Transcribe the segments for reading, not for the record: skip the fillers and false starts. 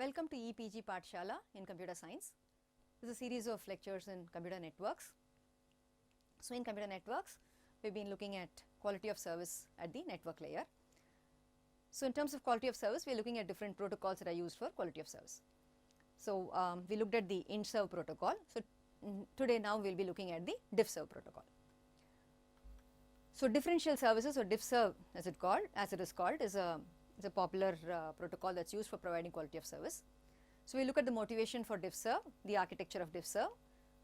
Welcome to EPG Pathshala in Computer Science. This is a series of lectures in computer networks. So, in computer networks, we have been looking at quality of service at the network layer. So, in terms of quality of service, we are looking at different protocols that are used for quality of service. So, we looked at the INTSERV protocol. So, today now we will be looking at the DIFSERV protocol. So, differential services or DIFSERV as it is called is a popular protocol that is used for providing quality of service. So, we look at the motivation for DIFSERV, the architecture of DIFSERV,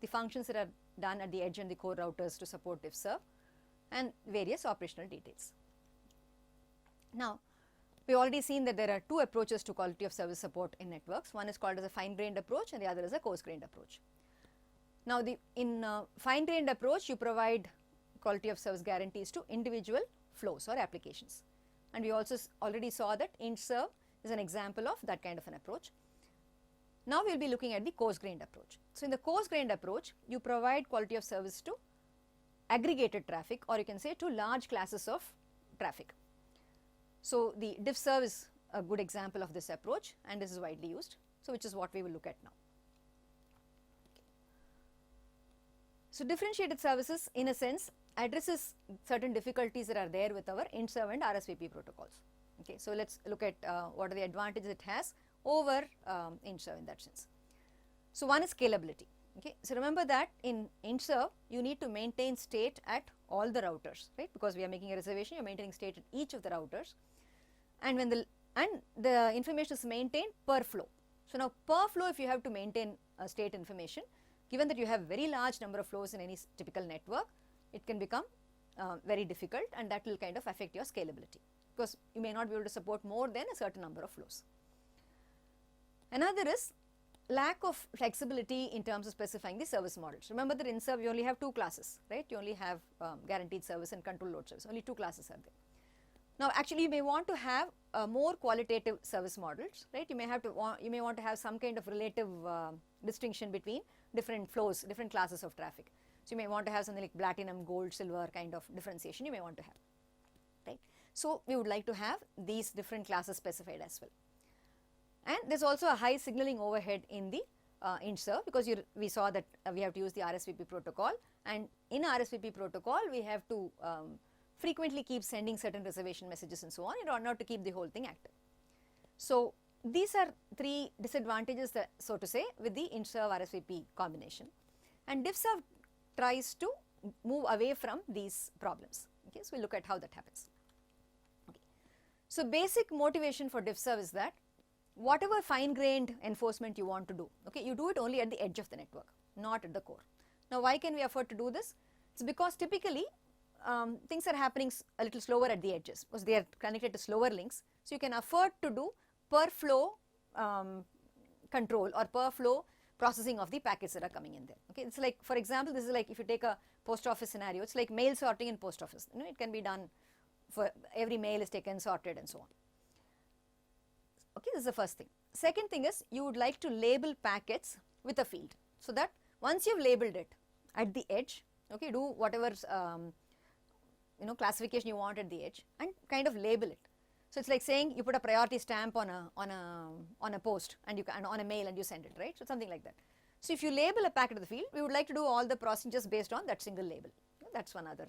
the functions that are done at the edge and the core routers to support DIFSERV, and various operational details. Now, we have already seen that there are two approaches to quality of service support in networks. One is called as a fine-grained approach and the other is a coarse-grained approach. Now, in fine-grained approach, you provide quality of service guarantees to individual flows or applications. And we also already saw that INTSERV is an example of that kind of an approach. Now, we will be looking at the coarse-grained approach. So, in the coarse-grained approach, you provide quality of service to aggregated traffic, or you can say to large classes of traffic. So, the DIFSERV is a good example of this approach and this is widely used. So, which is what we will look at now. Okay. So, differentiated services in a sense addresses certain difficulties that are there with our INTSERV and RSVP protocols. Okay. So, let us look at what are the advantages it has over INTSERV in that sense. So, one is scalability. Okay. So, remember that in INTSERV you need to maintain state at all the routers, right, because we are making a reservation, you are maintaining state at each of the routers, and when the information is maintained per flow. So, now per flow, if you have to maintain state information, given that you have very large number of flows in any typical network, it can become very difficult, and that will kind of affect your scalability, because you may not be able to support more than a certain number of flows. Another is lack of flexibility in terms of specifying the service models. Remember that in INTSERV you only have two classes, right? You only have guaranteed service and control load service, only two classes are there. Now, actually you may want to have more qualitative service models, right? You may want to have some kind of relative distinction between different flows, different classes of traffic. So, you may want to have something like platinum, gold, silver kind of differentiation you may want to have, right. So, we would like to have these different classes specified as well. And there is also a high signaling overhead in the INTSERV, because we saw that we have to use the RSVP protocol, and in RSVP protocol we have to frequently keep sending certain reservation messages and so on in order to keep the whole thing active. So, these are three disadvantages that, so to say, with the INTSERV RSVP combination, and DIFSERV tries to move away from these problems. Okay. So, we will look at how that happens. Okay. So, basic motivation for DIFSERV is that whatever fine-grained enforcement you want to do, okay, you do it only at the edge of the network, not at the core. Now, why can we afford to do this? It is because typically things are happening a little slower at the edges, because they are connected to slower links. So, you can afford to do per flow control or per flow processing of the packets that are coming in there. Okay. It is like, for example, this is like if you take a post office scenario, it is like mail sorting in post office, you know, it can be done for every mail is taken, sorted and so on. Okay, this is the first thing. Second thing is you would like to label packets with a field, so that once you have labeled it at the edge, okay, do whatever classification you want at the edge and kind of label it. So, it is like saying you put a priority stamp on a post and you can on a mail and you send it, right. So, something like that. So, if you label a packet of the field, we would like to do all the processing just based on that single label. That is one other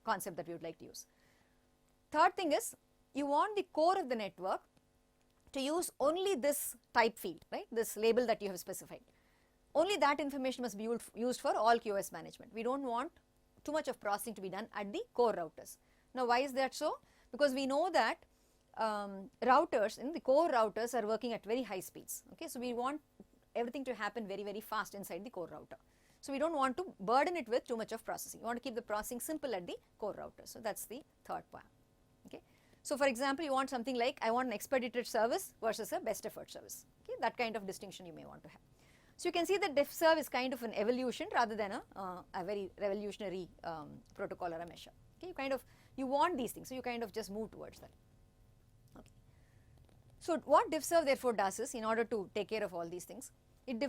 concept that we would like to use. Third thing is you want the core of the network to use only this type field, right, this label that you have specified. Only that information must be used for all QoS management. We do not want too much of processing to be done at the core routers. Now, why is that so? Because we know that routers, the core routers are working at very high speeds. Okay. So, we want everything to happen very, very fast inside the core router. So, we do not want to burden it with too much of processing. We want to keep the processing simple at the core router. So, that is the third point. Okay. So, for example, you want something like I want an expedited service versus a best effort service. Okay. That kind of distinction you may want to have. So, you can see that DIFSERV is kind of an evolution rather than a very revolutionary protocol or a measure. Okay. You want these things, so you kind of just move towards that. Okay. So, what DIFSERV therefore does is, in order to take care of all these things, it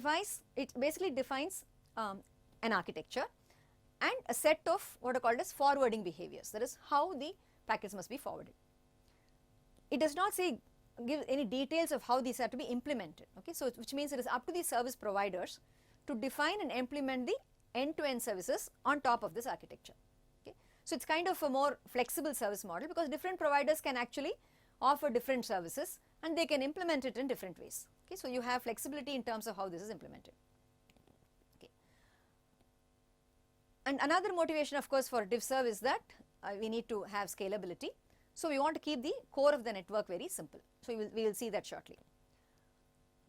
basically defines an architecture and a set of what are called as forwarding behaviors, that is how the packets must be forwarded. It does not say give any details of how these are to be implemented. Okay, so which means it is up to the service providers to define and implement the end-to-end services on top of this architecture. Okay, so it's kind of a more flexible service model because different providers can actually offer different services and they can implement it in different ways. Okay, so you have flexibility in terms of how this is implemented. Okay, and another motivation, of course, for DivServ is that we need to have scalability. So we want to keep the core of the network very simple. So we will see that shortly.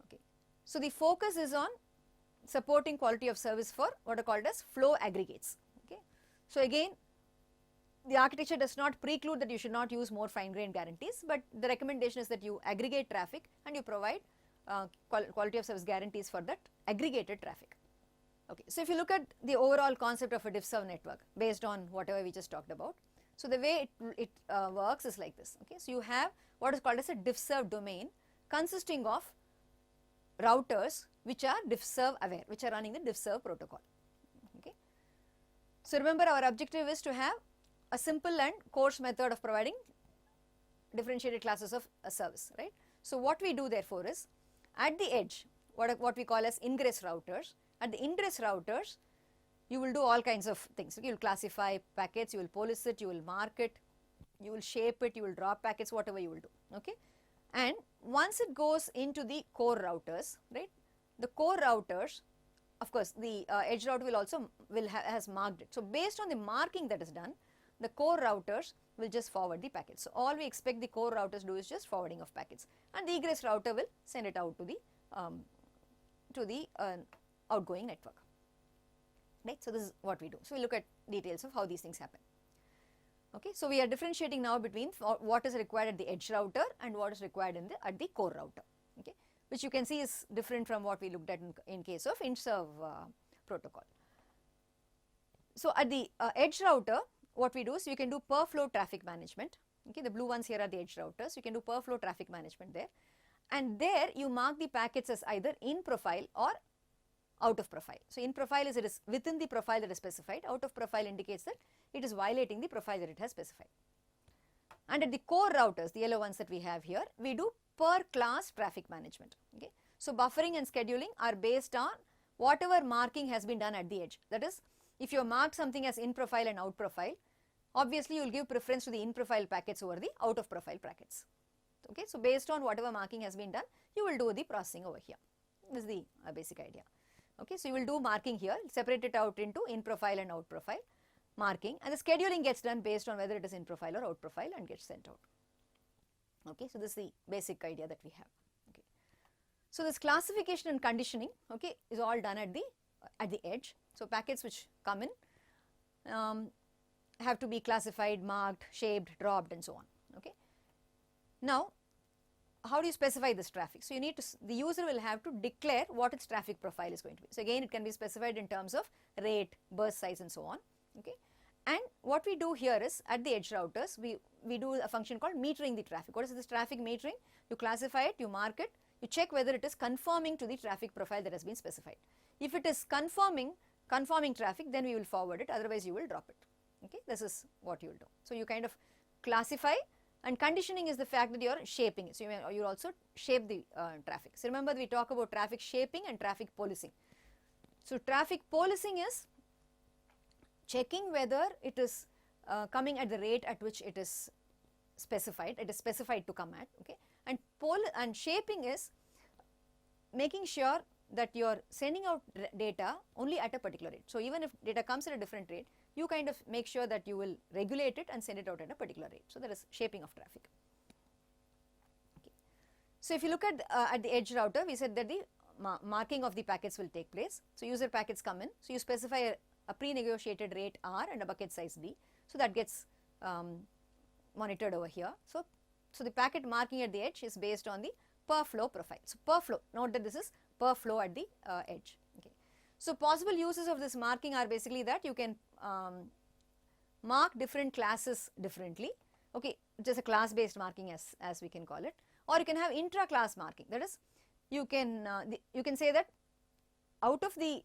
Okay, so the focus is on supporting quality of service for what are called as flow aggregates. Okay, so again, the architecture does not preclude that you should not use more fine-grained guarantees, but the recommendation is that you aggregate traffic and you provide quality of service guarantees for that aggregated traffic. Okay, so if you look at the overall concept of a DivServ network based on whatever we just talked about, so the way it works is like this. Okay, so you have what is called as a DivServ domain consisting of routers which are DivServ aware, which are running the DivServ protocol. Okay, so remember our objective is to have a simple and coarse method of providing differentiated classes of a service, right. So what we do therefore is at the edge, what we call as ingress routers, at the ingress routers you will do all kinds of things. You will classify packets, you will police it, you will mark it, you will shape it, you will drop packets, whatever you will do. Okay, and once it goes into the core routers, right, the core routers, of course the edge router will also has marked it. So based on the marking that is done, the core routers will just forward the packets. So all we expect the core routers do is just forwarding of packets, and the egress router will send it out to the outgoing network. Right. So this is what we do. So we look at details of how these things happen. Okay. So we are differentiating now between what is required at the edge router and what is required at the core router. Okay, which you can see is different from what we looked at in case of INTSERV protocol. So at the edge router, what we do is you can do per flow traffic management. Okay, the blue ones here are the edge routers. You can do per flow traffic management there, and there you mark the packets as either in profile or out of profile. So in profile is it is within the profile that is specified, out of profile indicates that it is violating the profile that it has specified. And at the core routers, the yellow ones that we have here, we do per class traffic management. Okay, so buffering and scheduling are based on whatever marking has been done at the edge. That is, if you mark something as in profile and out profile, obviously you will give preference to the in profile packets over the out of profile packets. Okay, so based on whatever marking has been done, you will do the processing over here. This is the basic idea. Okay, so you will do marking here, separate it out into in profile and out profile marking, and the scheduling gets done based on whether it is in profile or out profile and gets sent out. Okay, so this is the basic idea that we have. Okay, so this classification and conditioning, okay, is all done at the edge. So packets which come in have to be classified, marked, shaped, dropped, and so on. Okay, now how do you specify this traffic? So you need to, the user will have to declare what its traffic profile is going to be. So again, it can be specified in terms of rate, burst size, and so on. Okay, and what we do here is at the edge routers, we do a function called metering the traffic. What is this traffic metering? You classify it, you mark it, you check whether it is conforming to the traffic profile that has been specified. If it is conforming traffic, then we will forward it, otherwise you will drop it. Okay, this is what you will do. So you kind of classify, and conditioning is the fact that you are shaping it. So you also shape the traffic. So remember, we talk about traffic shaping and traffic policing. So traffic policing is checking whether it is coming at the rate at which it is specified. It is specified to come at. Okay, and shaping is making sure that you are sending out data only at a particular rate. So even if data comes at a different rate, you kind of make sure that you will regulate it and send it out at a particular rate. So that is shaping of traffic. Okay. So if you look at the edge router, we said that the marking of the packets will take place. So user packets come in. So you specify a pre-negotiated rate R and a bucket size B. So that gets monitored over here. So the packet marking at the edge is based on the per flow profile. So per flow, note that this is per flow at the edge. Okay. So possible uses of this marking are basically that you can mark different classes differently. Okay, just a class based marking as we can call it, or you can have intra class marking. That is, you can say that out of the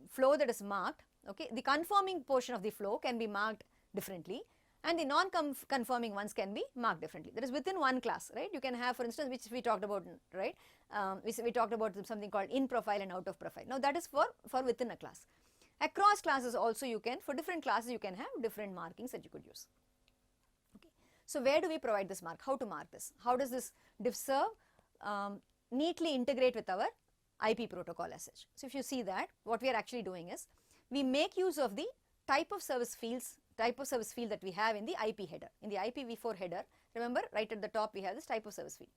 flow that is marked, okay, the conforming portion of the flow can be marked differently, and the non-conforming ones can be marked differently. That is within one class, right? You can have, for instance, which we talked about, right? We talked about something called in profile and out of profile. Now that is for within a class. Across classes also you can, for different classes you can have different markings that you could use. Okay. So where do we provide this mark? How to mark this? How does this diffserv neatly integrate with our IP protocol as such? So if you see that, what we are actually doing is, we make use of the type of service field that we have in the IP header. In the IPv4 header, remember right at the top we have this type of service field.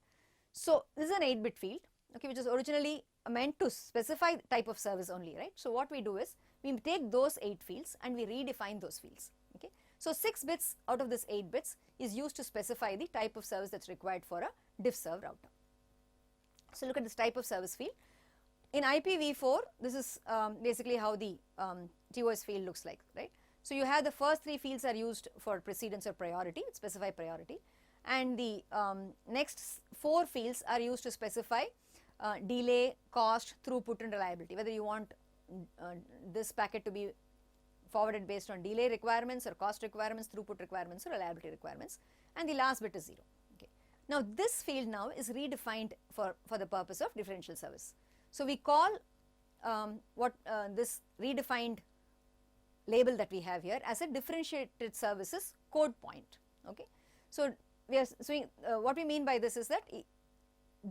So this is an 8-bit field, okay, which is originally meant to specify the type of service only, right? So what we do is, we take those 8 fields and we redefine those fields, okay. So 6 bits out of this 8 bits is used to specify the type of service that's required for a diffserv router. So look at this type of service field. In IPv4, this is basically how the TOS field looks like, right? So you have the first 3 fields are used for precedence or priority, specify priority, and the next 4 fields are used to specify delay, cost, throughput and reliability, whether you want this packet to be forwarded based on delay requirements or cost requirements, throughput requirements or reliability requirements, and the last bit is 0. Okay. Now this field now is redefined for the purpose of differential service. So we call this redefined label that we have here as a differentiated services code point. Okay. So we are what we mean by this is that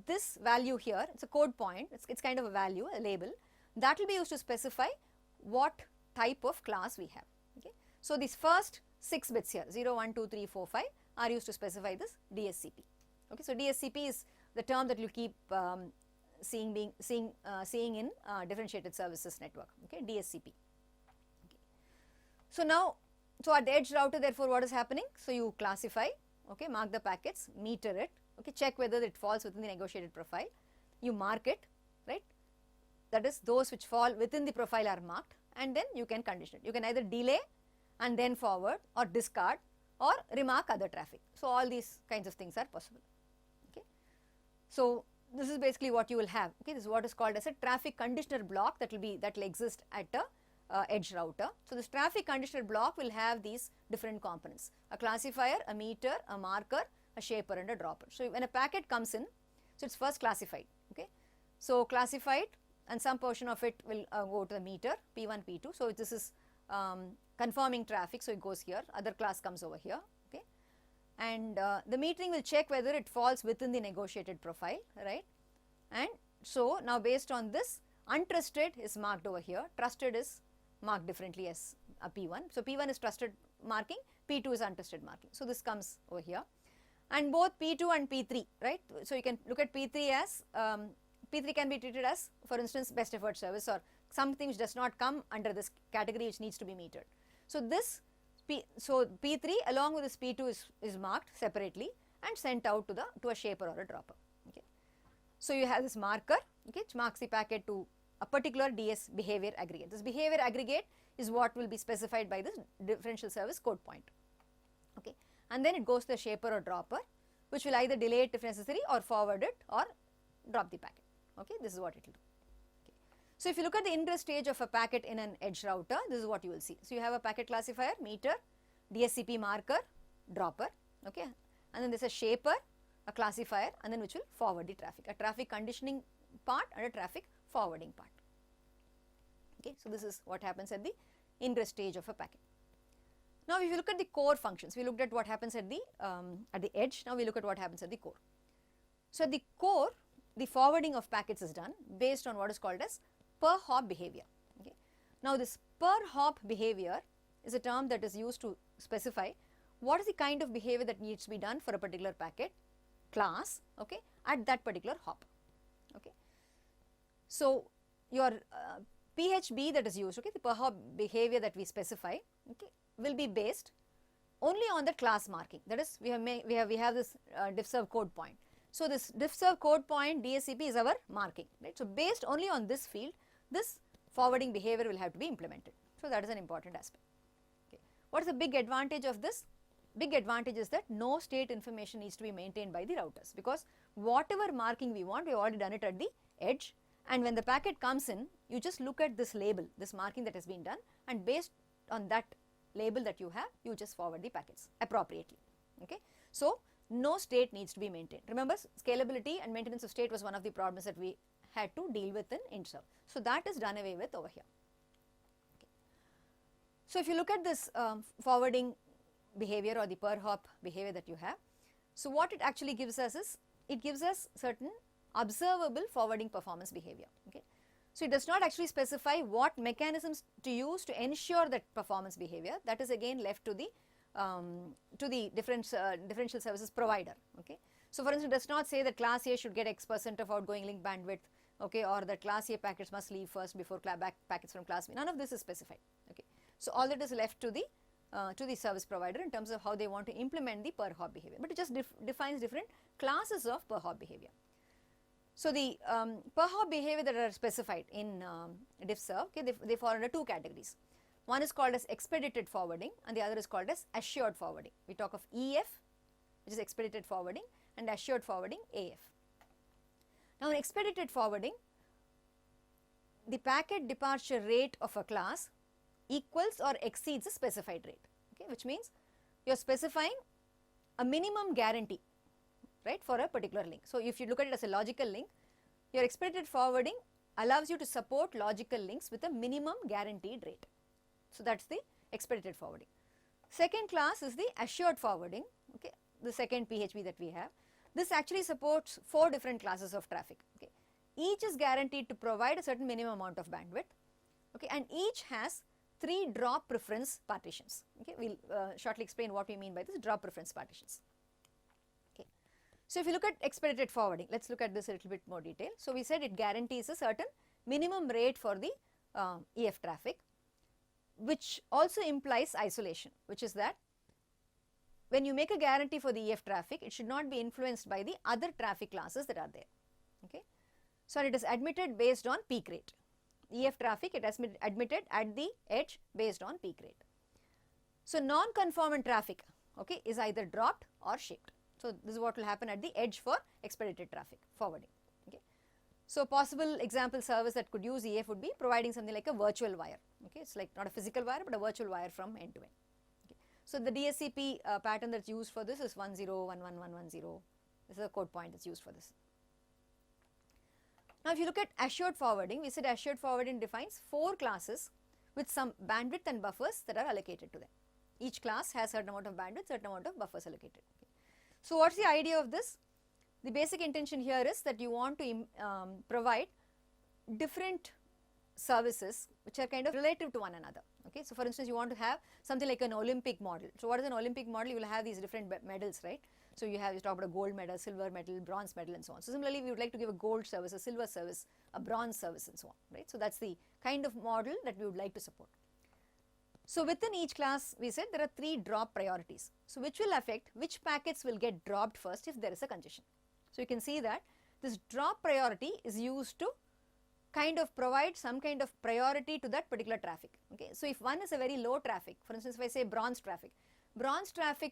this value here, it's a code point, it's kind of a value, a label, that will be used to specify what type of class we have. Okay. So these first 6 bits here, 0, 1, 2, 3, 4, 5 are used to specify this DSCP. Okay. So DSCP is the term that you keep seeing in differentiated services network, okay, DSCP. Okay. So now, so at the edge router, therefore what is happening? So you classify, okay, mark the packets, meter it, okay, check whether it falls within the negotiated profile, you mark it, right, that is those which fall within the profile are marked, and then you can condition it. You can either delay and then forward, or discard, or remark other traffic. So all these kinds of things are possible. Okay. So this is basically what you will have. Okay, this is what is called as a traffic conditioner block that will exist at a edge router. So this traffic conditioner block will have these different components: a classifier, a meter, a marker, a shaper and a dropper. So when a packet comes in, so it's first classified. Okay, so classified, and some portion of it will go to the meter P1, P2. So this is conforming traffic, so it goes here, other class comes over here. Okay, and the metering will check whether it falls within the negotiated profile, right? And so now based on this, untrusted is marked over here, trusted is marked differently as a P1. So P1 is trusted marking, P2 is untrusted marking. So this comes over here, and both P2 and P3, right? So you can look at P3 as P3 can be treated as, for instance, best effort service, or something which does not come under this category which needs to be metered. So this P3 along with this P2 is marked separately and sent out to a shaper or a dropper. Okay. So you have this marker, okay, which marks the packet to a particular DS behavior aggregate. This behavior aggregate is what will be specified by this differential service code point. Okay. And then it goes to the shaper or dropper, which will either delay it if necessary, or forward it, or drop the packet. Okay, this is what it will do. Okay. So if you look at the ingress stage of a packet in an edge router, this is what you will see. So you have a packet classifier, meter, DSCP marker, dropper, okay, and then there is a shaper, a classifier, and then which will forward the traffic, a traffic conditioning part and a traffic forwarding part. Okay, so this is what happens at the ingress stage of a packet. Now if you look at the core functions, we looked at what happens at the edge, now we look at what happens at the core. So at the core, the forwarding of packets is done based on what is called as per hop behavior. Okay. Now this per hop behavior is a term that is used to specify what is the kind of behavior that needs to be done for a particular packet class, okay, at that particular hop. Okay. So your PHB that is used, okay, the per hop behavior that we specify, okay, will be based only on the class marking. That is, we have this diffserv code point. So this diffserv code point DSCP is our marking, right? So based only on this field, this forwarding behavior will have to be implemented. So that is an important aspect. Okay. What is the big advantage of this? Big advantage is that no state information needs to be maintained by the routers, because whatever marking we want, we have already done it at the edge, and when the packet comes in, you just look at this label, this marking that has been done, and based on that label that you have, you just forward the packets appropriately. Okay. So, no state needs to be maintained. Remember, scalability and maintenance of state was one of the problems that we had to deal with in INTSERV. So, that is done away with over here. Okay. So, if you look at this forwarding behavior or the per hop behavior that you have, so what it actually gives us is, it gives us certain observable forwarding performance behavior. Okay. So, it does not actually specify what mechanisms to use to ensure that performance behavior. That is again left to the differential services provider. Okay. So, for instance, it does not say that class A should get X% of outgoing link bandwidth, okay, or that class A packets must leave first before back packets from class B. None of this is specified. Okay. So, all that is left to the service provider in terms of how they want to implement the per hop behavior, but it just defines different classes of per hop behavior. So, the per hop behavior that are specified in diffserv, okay, they fall under two categories. One is called as expedited forwarding and the other is called as assured forwarding. We talk of EF, which is expedited forwarding, and assured forwarding AF. Now, in expedited forwarding, the packet departure rate of a class equals or exceeds a specified rate, okay, which means you are specifying a minimum guarantee, right, for a particular link. So, if you look at it as a logical link, your expedited forwarding allows you to support logical links with a minimum guaranteed rate. So, that is the expedited forwarding. Second class is the assured forwarding, okay, the second PHP that we have. This actually supports 4 different classes of traffic. Okay. Each is guaranteed to provide a certain minimum amount of bandwidth, okay, and each has 3 drop preference partitions. Okay. We will shortly explain what we mean by this drop preference partitions. Okay. So, if you look at expedited forwarding, let us look at this a little bit more detail. So, we said it guarantees a certain minimum rate for the EF traffic, which also implies isolation, which is that when you make a guarantee for the EF traffic, it should not be influenced by the other traffic classes that are there. Okay. So, it is admitted based on peak rate. EF traffic, it has been admitted at the edge based on peak rate. So, non-conformant traffic, okay, is either dropped or shaped. So, this is what will happen at the edge for expedited traffic forwarding. Okay. So, possible example service that could use EF would be providing something like a virtual wire. Okay. It is like not a physical wire, but a virtual wire from end to end. Okay. So, the DSCP pattern that is used for this is 1011110. This is a code point that is used for this. Now, if you look at assured forwarding, we said assured forwarding defines 4 classes with some bandwidth and buffers that are allocated to them. Each class has certain amount of bandwidth, certain amount of buffers allocated. Okay. So, what is the idea of this? The basic intention here is that you want to provide different services which are kind of relative to one another. Okay. So, for instance, you want to have something like an Olympic model. So, what is an Olympic model? You will have these different medals, right. So, you talk about a gold medal, silver medal, bronze medal and so on. So, similarly, we would like to give a gold service, a silver service, a bronze service and so on, right. So, that is the kind of model that we would like to support. So, within each class we said there are 3 drop priorities. So, which will affect which packets will get dropped first if there is a congestion. So, you can see that this drop priority is used to kind of provide some kind of priority to that particular traffic. Okay. So, if one is a very low traffic, for instance, if I say bronze traffic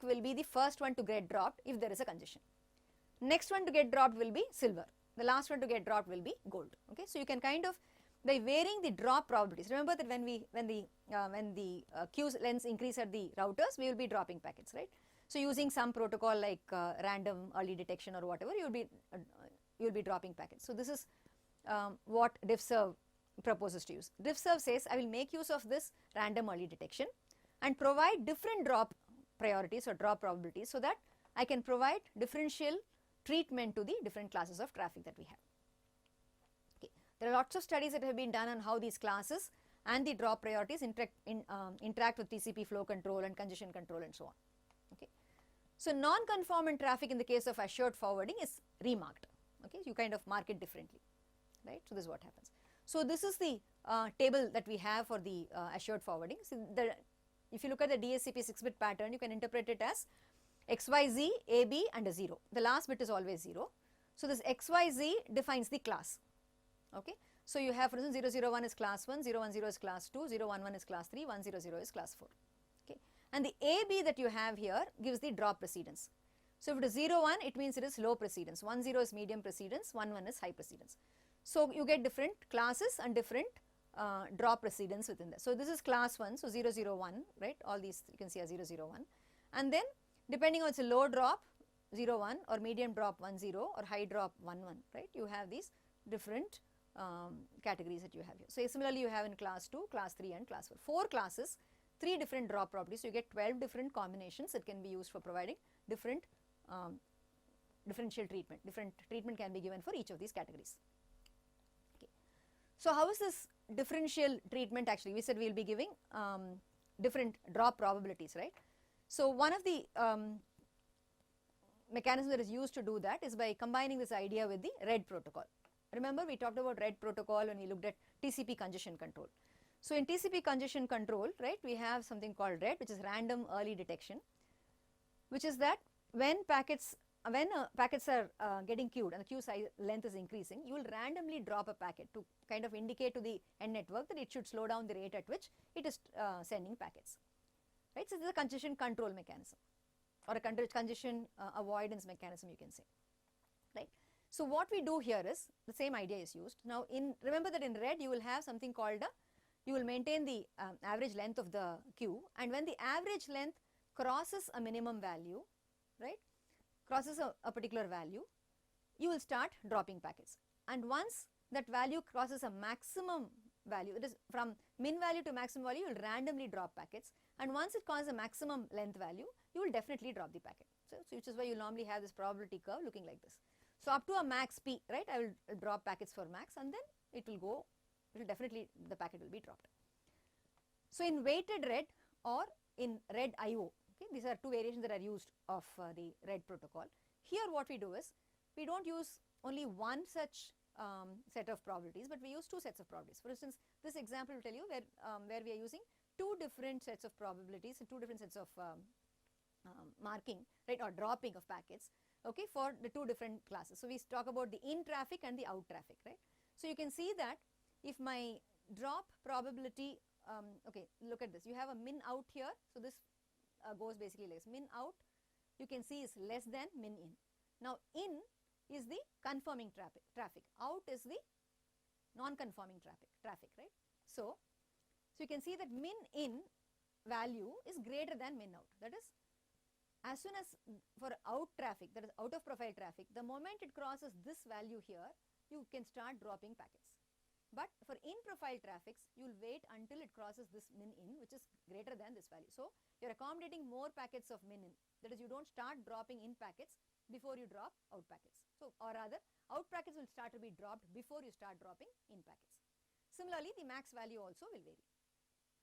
will be the first one to get dropped if there is a congestion. Next one to get dropped will be silver. The last one to get dropped will be gold. Okay. So, you can kind of, by varying the drop probabilities, remember that when the queue lengths increase at the routers, we will be dropping packets, right. So, using some protocol like random early detection or whatever, you will be dropping packets. So, this is what diffserv proposes to use. Diffserv says I will make use of this random early detection and provide different drop priorities or drop probabilities, so that I can provide differential treatment to the different classes of traffic that we have. Okay. There are lots of studies that have been done on how these classes and the drop priorities interact with TCP flow control and congestion control and so on. Okay. So, non-conformant traffic in the case of assured forwarding is remarked. Okay. You kind of mark it differently, right. So, this is what happens. So, this is the table that we have for the assured forwarding. So, if you look at the DSCP 6-bit pattern, you can interpret it as XYZ, AB and a 0. The last bit is always 0. So, this XYZ defines the class. Okay. So, you have for instance 001 is class 1, 010 is class 2, 011 is class 3, 100 is class 4. Okay. And the AB that you have here gives the drop precedence. So, if it is 01, it means it is low precedence, 10 is medium precedence, 11 is high precedence. So, you get different classes and different drop precedence within that. So this is class 1, so 0 0 1, right, all these you can see as 0 0 1, and then depending on it's a low drop 0 1 or medium drop 1 0 or high drop 1 1, right, you have these different categories that you have here. So similarly you have in class 2, class 3 and class 4, 4 classes, 3 different drop properties, so you get 12 different combinations that can be used for providing different differential treatment. Different treatment can be given for each of these categories. Okay. So how is this differential treatment actually? We said we will be giving different drop probabilities, right? So one of the mechanism that is used to do that is by combining this idea with the RED protocol. Remember we talked about RED protocol when we looked at TCP congestion control. So in TCP congestion control, right, we have something called RED, which is random early detection, which is that when packets are getting queued and the queue size length is increasing, you will randomly drop a packet to kind of indicate to the end network that it should slow down the rate at which it is sending packets, right. So this is a congestion control mechanism or a congestion avoidance mechanism, you can say, right. So what we do here is the same idea is used. Now remember that in RED you will have something called you will maintain the average length of the queue, and when the average length crosses a minimum value, right, crosses a particular value, you will start dropping packets, and once that value crosses a maximum value, it is from min value to maximum value, you will randomly drop packets, and once it crosses a maximum length value, you will definitely drop the packet. So which is why you normally have this probability curve looking like this. So up to a max p, right, I will drop packets for max, and then it will definitely, the packet will be dropped. So in weighted RED or in RED IO, okay, these are two variations that are used of the RED protocol. Here what we do is, we do not use only one such set of probabilities, but we use two sets of probabilities. For instance, this example will tell you where we are using two different sets of probabilities and two different sets of marking, right, or dropping of packets, okay, for the two different classes. So we talk about the in traffic and the out traffic, right. So you can see that if my drop probability, okay, look at this, you have a min out here, so this goes basically like this. Min out you can see is less than min in. Now in is the conforming traffic, out is the non-conforming traffic, right. So you can see that min in value is greater than min out, that is, as soon as for out traffic, that is out of profile traffic, the moment it crosses this value here, you can start dropping packets. But for in profile traffics, you will wait until it crosses this min in, which is greater than this value. So you are accommodating more packets of min in, that is, you do not start dropping in packets before you drop out packets. So or rather out packets will start to be dropped before you start dropping in packets. Similarly, the max value also will vary,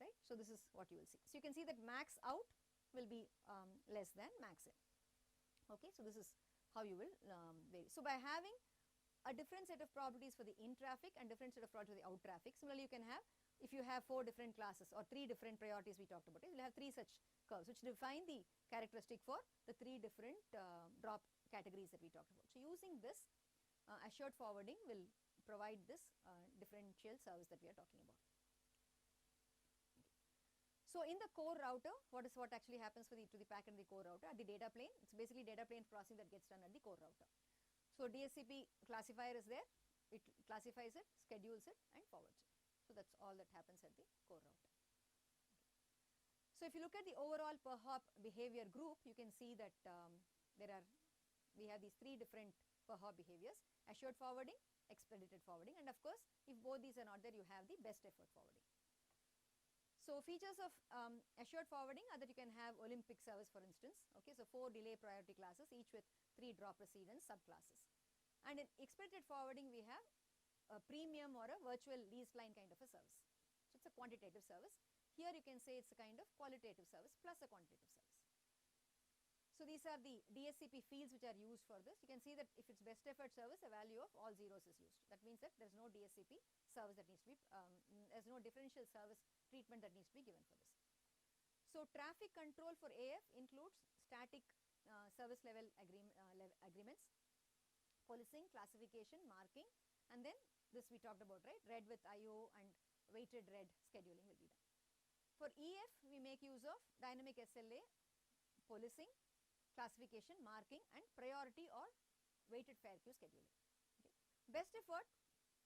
right. So this is what you will see. So you can see that max out will be less than max in. Okay, so this is how you will vary. So by having a different set of properties for the in traffic and different set of properties for the out traffic, similarly you can have, if you have 4 different classes or 3 different priorities we talked about, you will have 3 such curves which define the characteristic for the 3 different drop categories that we talked about. So using this, assured forwarding will provide this differential service that we are talking about. So in the core router, what actually happens to the packet in the core router at the data plane? It's basically data plane processing that gets done at the core router. So DHCP classifier is there, it classifies it, schedules it and forwards it. So that's all that happens at the core router. Okay. So if you look at the overall per hop behavior group, you can see that we have these 3 different per hop behaviors: assured forwarding, expedited forwarding, and of course if both these are not there, you have the best effort forwarding. So features of assured forwarding are that you can have Olympic service, for instance, okay, so 4 delay priority classes, each with 3 drop precedence subclasses. And in expedited forwarding we have a premium or a virtual leased line kind of a service. So it's a quantitative service. Here you can say it's a kind of qualitative service plus a quantitative service. So these are the DHCP fields which are used for this. You can see that if it's best effort service, a value of all zeros is used. That means that there is no DHCP service that needs to be, there is no differential service treatment that needs to be given for this. So traffic control for AF includes static service level agreements, policing, classification, marking, and then this we talked about, right, RED with IO and weighted RED scheduling will be done. For EF, we make use of dynamic SLA, policing, classification, marking and priority or weighted fair queue scheduling. Okay. Best effort,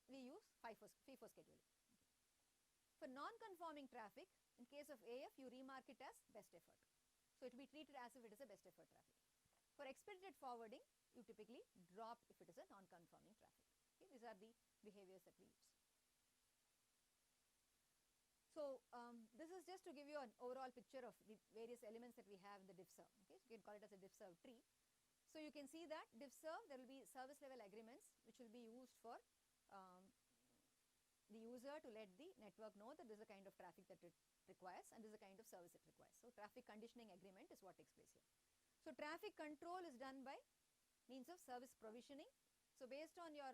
we use FIFO scheduling. Okay. For non-conforming traffic, in case of AF, you remark it as best effort. So it will be treated as if it is a best effort traffic. For expedited forwarding, you typically drop if it is a non-conforming traffic. Okay, these are the behaviors that we use. So this is just to give you an overall picture of the various elements that we have in the diffserv. Okay, so you can call it as a diffserv tree. So you can see that diffserv, there will be service level agreements which will be used for the user to let the network know that this is the kind of traffic that it requires and this is the kind of service it requires. So traffic conditioning agreement is what takes place here. So traffic control is done by means of service provisioning. So based on your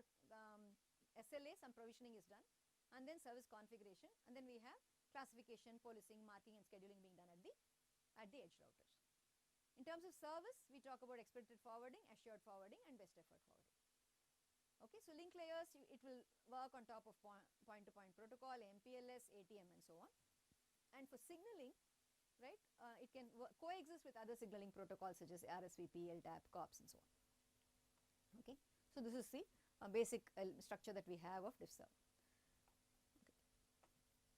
SLA, some provisioning is done, and then service configuration, and then we have classification, policing, marking and scheduling being done at the edge routers. In terms of service, we talk about expedited forwarding, assured forwarding and best effort forwarding. Okay, so link layers, it will work on top of point-to-point protocol, MPLS, ATM and so on. And for signaling, right, it can coexist with other signaling protocols such as RSVP, LTAP, COPS and so on. Okay, so this is the basic structure that we have of diffserv.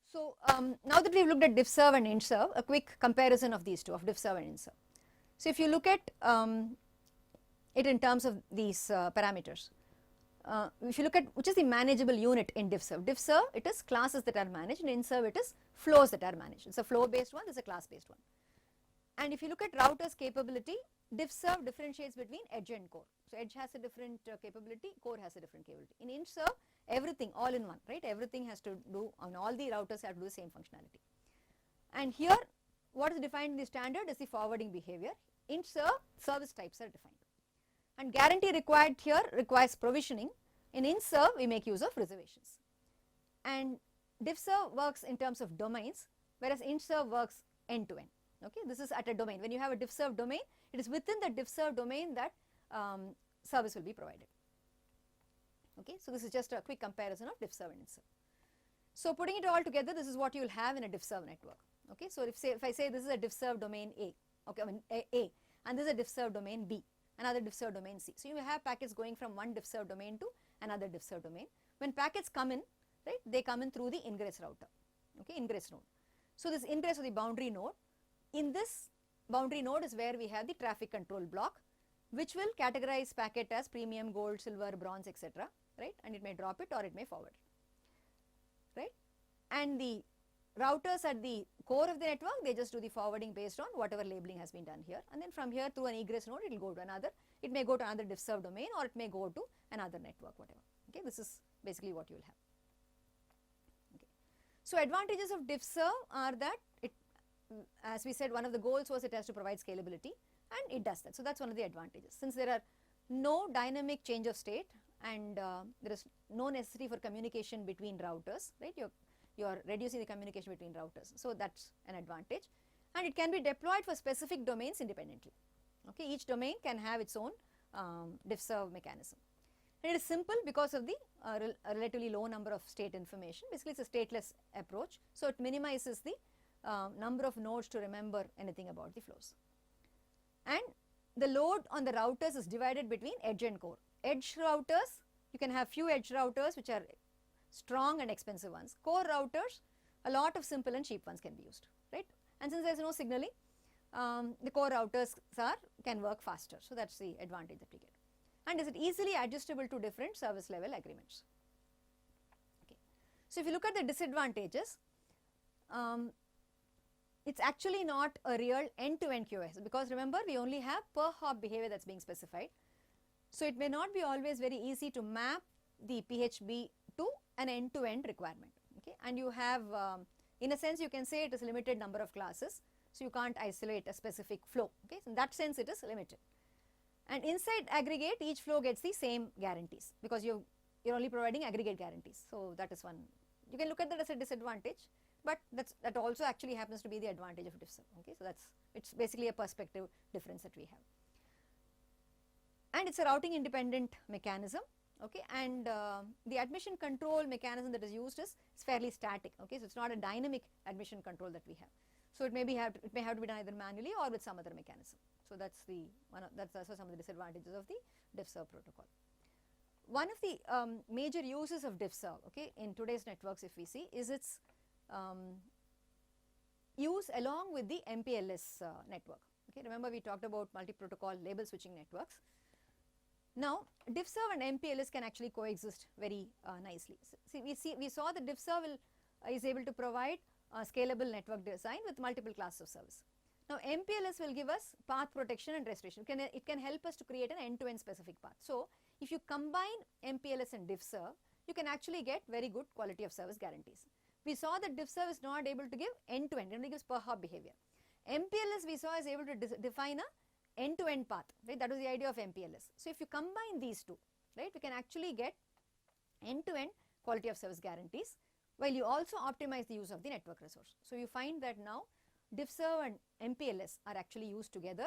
So now that we have looked at diffserv and intserv, a quick comparison of these two, of diffserv and intserv. So if you look at it in terms of these parameters, if you look at which is the manageable unit in diffserv, diffserv it is classes that are managed, and intserv it is flows that are managed. It's a flow based one, this is a class based one. And if you look at router's capability, diffserv differentiates between edge and core. So edge has a different capability, core has a different capability. In intserv, everything all in one, right, everything has to do, all the routers have to do the same functionality. And here what is defined in the standard is the forwarding behavior. Intserv, service types are defined. And guarantee required here requires provisioning. In intserv, we make use of reservations. And diffserv works in terms of domains, whereas intserv works end to end. Okay, this is at a domain. When you have a diffserv domain, it is within the diffserv domain that service will be provided. Okay, so this is just a quick comparison of diffserv and intserv. So putting it all together, this is what you will have in a diffserv network. Okay, so if I say this is a diffserv domain A, okay, I mean A, and this is a diffserv domain B, another diffserv domain C. So you have packets going from one diffserv domain to another diffserv domain. When packets come in, right, they come in through the ingress router, okay, ingress node. So this ingress or the boundary node, in this boundary node is where we have the traffic control block, which will categorize packet as premium, gold, silver, bronze, etc., right, and it may drop it or it may forward it, right. And the routers at the core of the network, they just do the forwarding based on whatever labeling has been done here, and then from here through an egress node it will go to another, it may go to another diffserv domain or it may go to another network, whatever. Okay, this is basically what you will have. Okay. So advantages of diffserv are that it, as we said, one of the goals was it has to provide scalability, and it does that. So that's one of the advantages. Since there are no dynamic change of state and there is no necessity for communication between routers, right, you are reducing the communication between routers. So that's an advantage, and it can be deployed for specific domains independently. Okay, each domain can have its own diffserv mechanism. And it is simple because of the relatively low number of state information. Basically, it's a stateless approach. So it minimizes the number of nodes to remember anything about the flows. And the load on the routers is divided between edge and core. Edge routers, you can have few edge routers which are strong and expensive ones. Core routers, a lot of simple and cheap ones can be used, right. And since there is no signaling, the core routers can work faster. So that's the advantage that we get. And is it easily adjustable to different service level agreements. Okay. So if you look at the disadvantages, it's actually not a real end-to-end QoS, because remember we only have per hop behavior that's being specified. So it may not be always very easy to map the PHB to an end-to-end requirement. Okay, and you have in a sense you can say it is limited number of classes, so you can't isolate a specific flow. Okay, so in that sense it is limited. And inside aggregate, each flow gets the same guarantees because you're only providing aggregate guarantees. So that is one. You can look at that as a disadvantage, but that also actually happens to be the advantage of diffserv. Okay, so it's basically a perspective difference that we have. And it's a routing independent mechanism. Okay, and the admission control mechanism that is used is fairly static. Okay, so it's not a dynamic admission control that we have. So it may have to be done either manually or with some other mechanism. So that's also some of the disadvantages of the diffserv protocol. One of the major uses of diffserv, okay, in today's networks, if we see, is its use along with the MPLS network. Okay, remember we talked about multi-protocol label switching networks. Now, DiffServ and MPLS can actually coexist very nicely. So, we saw that DiffServ is able to provide scalable network design with multiple classes of service. Now, MPLS will give us path protection and restoration. It can help us to create an end-to-end specific path. So, if you combine MPLS and DiffServ, you can actually get very good quality of service guarantees. We saw that DiffServ is not able to give end-to-end, it only gives per hop behavior. MPLS we saw is able to define a end-to-end path, right? That was the idea of MPLS. So, if you combine these two, right, we can actually get end-to-end quality of service guarantees while you also optimize the use of the network resource. So, you find that now DiffServ and MPLS are actually used together,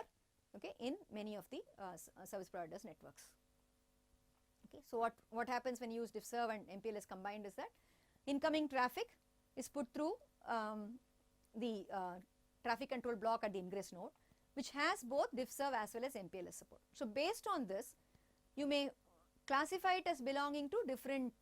okay, in many of the service providers networks. Okay. So, what happens when you use DiffServ and MPLS combined is that incoming traffic is put through the traffic control block at the ingress node, which has both DiffServ as well as MPLS support. So, based on this, you may classify it as belonging to different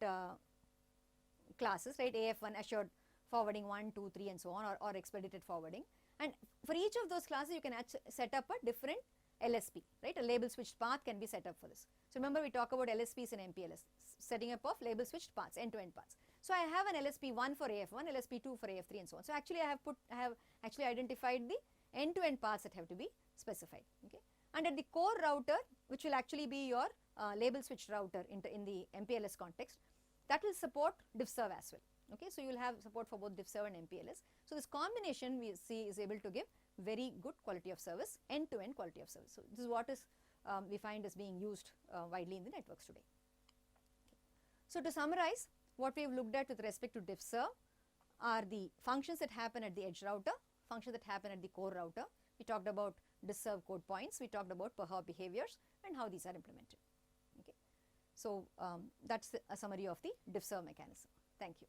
classes, right, AF1 assured forwarding 1, 2, 3 and so on, or expedited forwarding, and for each of those classes you can set up a different LSP, right, a label switched path can be set up for this. So, remember we talk about LSPs and MPLS, setting up of label switched paths, end-to-end paths. So, I have an LSP1 for AF1, LSP2 for AF3 and so on. So, actually I have actually identified the end-to-end paths that have to be specified, okay. And at the core router, which will actually be your label switched router in the MPLS context, that will support DiffServ as well, okay. So, you will have support for both DiffServ and MPLS. So, this combination we see is able to give very good quality of service, end-to-end quality of service. So, this is what is we find is being used widely in the networks today. So, to summarize, what we have looked at with respect to DiffServ are the functions that happen at the edge router, functions that happen at the core router. We talked about DiffServ code points, we talked about per hop behaviors and how these are implemented. Okay. So, that is a summary of the DiffServ mechanism. Thank you.